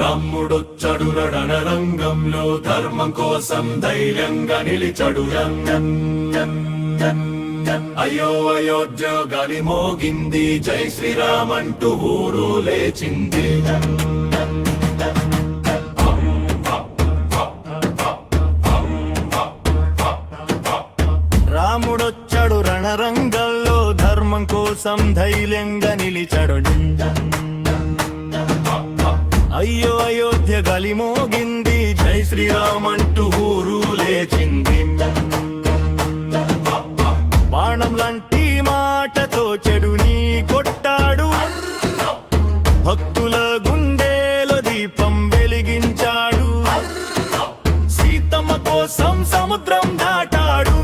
రాముడొచ్చడు రణరంగంలో ధర్మం కోసం ధైర్యంగా నిలిచడు అయ్యో అయోధ్య గాలి మోగింది జై శ్రీరామ్ అంటూ ఊరు లేచింది రాముడొచ్చడు రణరంగంలో ధర్మం కోసం ధైర్యంగా నిలిచడు అయ్యో అయోధ్య గాలి మోగింది జై శ్రీరామ్ అంటూ ఊరు లేచింది బాణం లాంటి మాటతో చెడుని కొట్టాడు భక్తుల గుండెలో దీపం వెలిగించాడు సీతమ్మ కోసం సముద్రం దాటాడు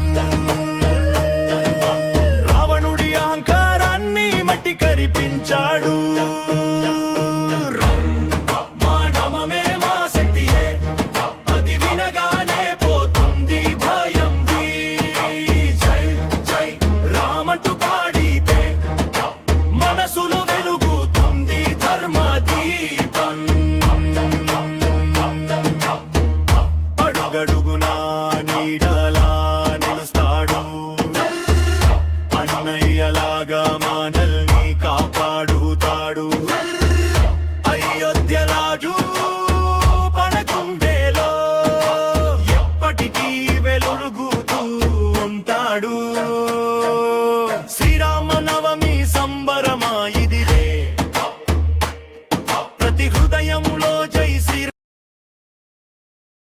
రావణుడి అహంకారాన్ని మట్టి కరిపించాడు అడుగడుగునా నీడలా నిలుస్తాడు అన్నయ్యలాగా మనల్ని కాపాడుతాడు అయోధ్య రాజు పడకుండేలో ఎప్పటికీ వెలుగుతూ ఉంటాడు